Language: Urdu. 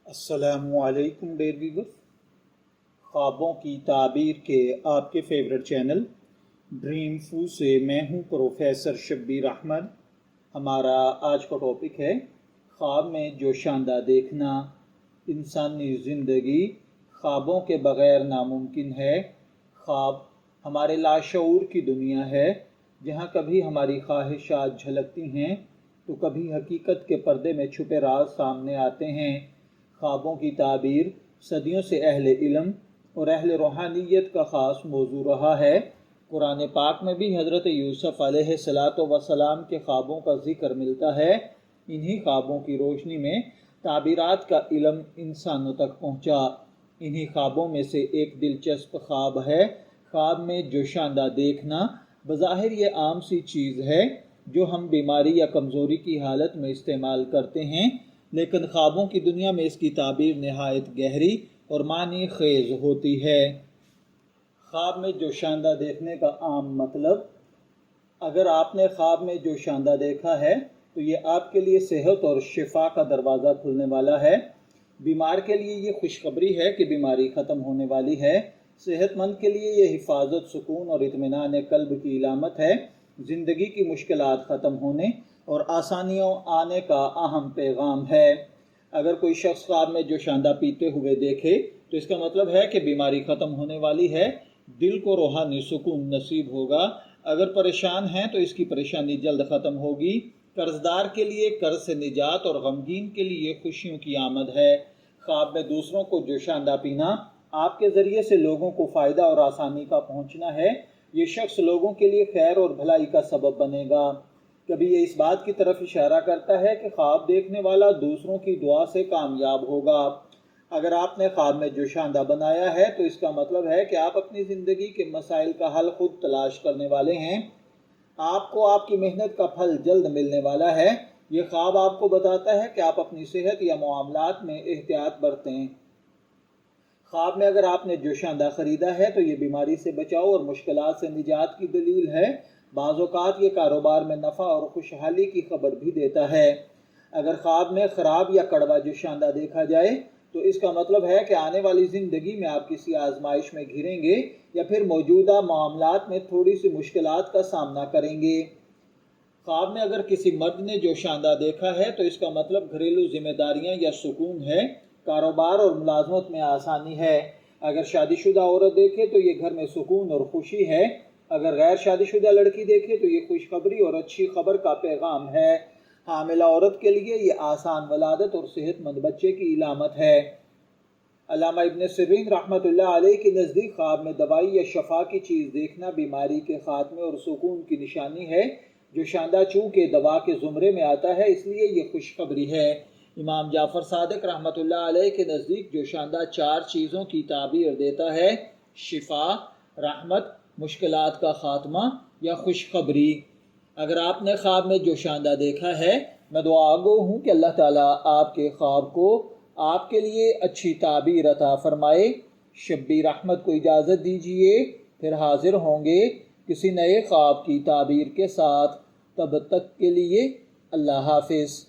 السلام علیکم ڈیئر ویورز، خوابوں کی تعبیر کے آپ کے فیورٹ چینل ڈریم فو سے میں ہوں پروفیسر شبیر احمد۔ ہمارا آج کا ٹاپک ہے خواب میں جوشاندہ دیکھنا۔ انسانی زندگی خوابوں کے بغیر ناممکن ہے۔ خواب ہمارے لاشعور کی دنیا ہے جہاں کبھی ہماری خواہشات جھلکتی ہیں تو کبھی حقیقت کے پردے میں چھپے راز سامنے آتے ہیں۔ خوابوں کی تعبیر صدیوں سے اہل علم اور اہل روحانیت کا خاص موضوع رہا ہے۔ قرآن پاک میں بھی حضرت یوسف علیہ السلام کے خوابوں کا ذکر ملتا ہے۔ انہی خوابوں کی روشنی میں تعبیرات کا علم انسانوں تک پہنچا۔ انہی خوابوں میں سے ایک دلچسپ خواب ہے خواب میں جوشاندہ دیکھنا۔ بظاہر یہ عام سی چیز ہے جو ہم بیماری یا کمزوری کی حالت میں استعمال کرتے ہیں، لیکن خوابوں کی دنیا میں اس کی تعبیر نہایت گہری اور معنی خیز ہوتی ہے۔ خواب میں جوشاندہ دیکھنے کا عام مطلب: اگر آپ نے خواب میں جوشاندہ دیکھا ہے تو یہ آپ کے لیے صحت اور شفا کا دروازہ کھلنے والا ہے۔ بیمار کے لیے یہ خوشخبری ہے کہ بیماری ختم ہونے والی ہے۔ صحت مند کے لیے یہ حفاظت، سکون اور اطمینان قلب کی علامت ہے۔ زندگی کی مشکلات ختم ہونے اور آسانیوں آنے کا اہم پیغام ہے۔ اگر کوئی شخص خواب میں جوشاندہ پیتے ہوئے دیکھے تو اس کا مطلب ہے کہ بیماری ختم ہونے والی ہے، دل کو روحانی سکون نصیب ہوگا۔ اگر پریشان ہیں تو اس کی پریشانی جلد ختم ہوگی۔ قرض دار کے لیے قرض سے نجات اور غمگین کے لیے خوشیوں کی آمد ہے۔ خواب میں دوسروں کو جوشاندہ پینا آپ کے ذریعے سے لوگوں کو فائدہ اور آسانی کا پہنچنا ہے۔ یہ شخص لوگوں کے لیے خیر اور بھلائی کا سبب بنے گا۔ کبھی یہ اس بات کی طرف اشارہ کرتا ہے کہ خواب دیکھنے والا دوسروں کی دعا سے کامیاب ہوگا۔ اگر آپ نے خواب میں جوشاندہ بنایا ہے تو اس کا مطلب ہے کہ آپ اپنی زندگی کے مسائل کا حل خود تلاش کرنے والے ہیں۔ آپ کو آپ کی محنت کا پھل جلد ملنے والا ہے۔ یہ خواب آپ کو بتاتا ہے کہ آپ اپنی صحت یا معاملات میں احتیاط برتیں۔ خواب میں اگر آپ نے جوشاندہ خریدا ہے تو یہ بیماری سے بچاؤ اور مشکلات سے نجات کی دلیل ہے۔ بعض اوقات یہ کاروبار میں نفع اور خوشحالی کی خبر بھی دیتا ہے۔ اگر خواب میں خراب یا کڑوا جوشاندہ دیکھا جائے تو اس کا مطلب ہے کہ آنے والی زندگی میں آپ کسی آزمائش میں گھریں گے یا پھر موجودہ معاملات میں تھوڑی سی مشکلات کا سامنا کریں گے۔ خواب میں اگر کسی مرد نے جوشاندہ دیکھا ہے تو اس کا مطلب گھریلو ذمہ داریاں یا سکون ہے، کاروبار اور ملازمت میں آسانی ہے۔ اگر شادی شدہ عورت دیکھے تو یہ گھر میں سکون اور خوشی ہے۔ اگر غیر شادی شدہ لڑکی دیکھے تو یہ خوشخبری اور اچھی خبر کا پیغام ہے۔ حاملہ عورت کے لیے یہ آسان ولادت اور صحت مند بچے کی علامت ہے۔ علامہ ابن سیرین رحمۃ اللہ علیہ کے نزدیک خواب میں دوائی یا شفا کی چیز دیکھنا بیماری کے خاتمے اور سکون کی نشانی ہے۔ جوشاندہ چونکہ دوا کے زمرے میں آتا ہے اس لیے یہ خوشخبری ہے۔ امام جعفر صادق رحمۃ اللہ علیہ کے نزدیک جوشاندہ 4 چیزوں کی تعبیر دیتا ہے: شفا، رحمت، مشکلات کا خاتمہ یا خوشخبری۔ اگر آپ نے خواب میں جوشاندہ دیکھا ہے، میں دعا گو ہوں کہ اللہ تعالیٰ آپ کے خواب کو آپ کے لیے اچھی تعبیر عطا فرمائے۔ شبیر احمد کو اجازت دیجیے، پھر حاضر ہوں گے کسی نئے خواب کی تعبیر کے ساتھ۔ تب تک کے لیے اللہ حافظ۔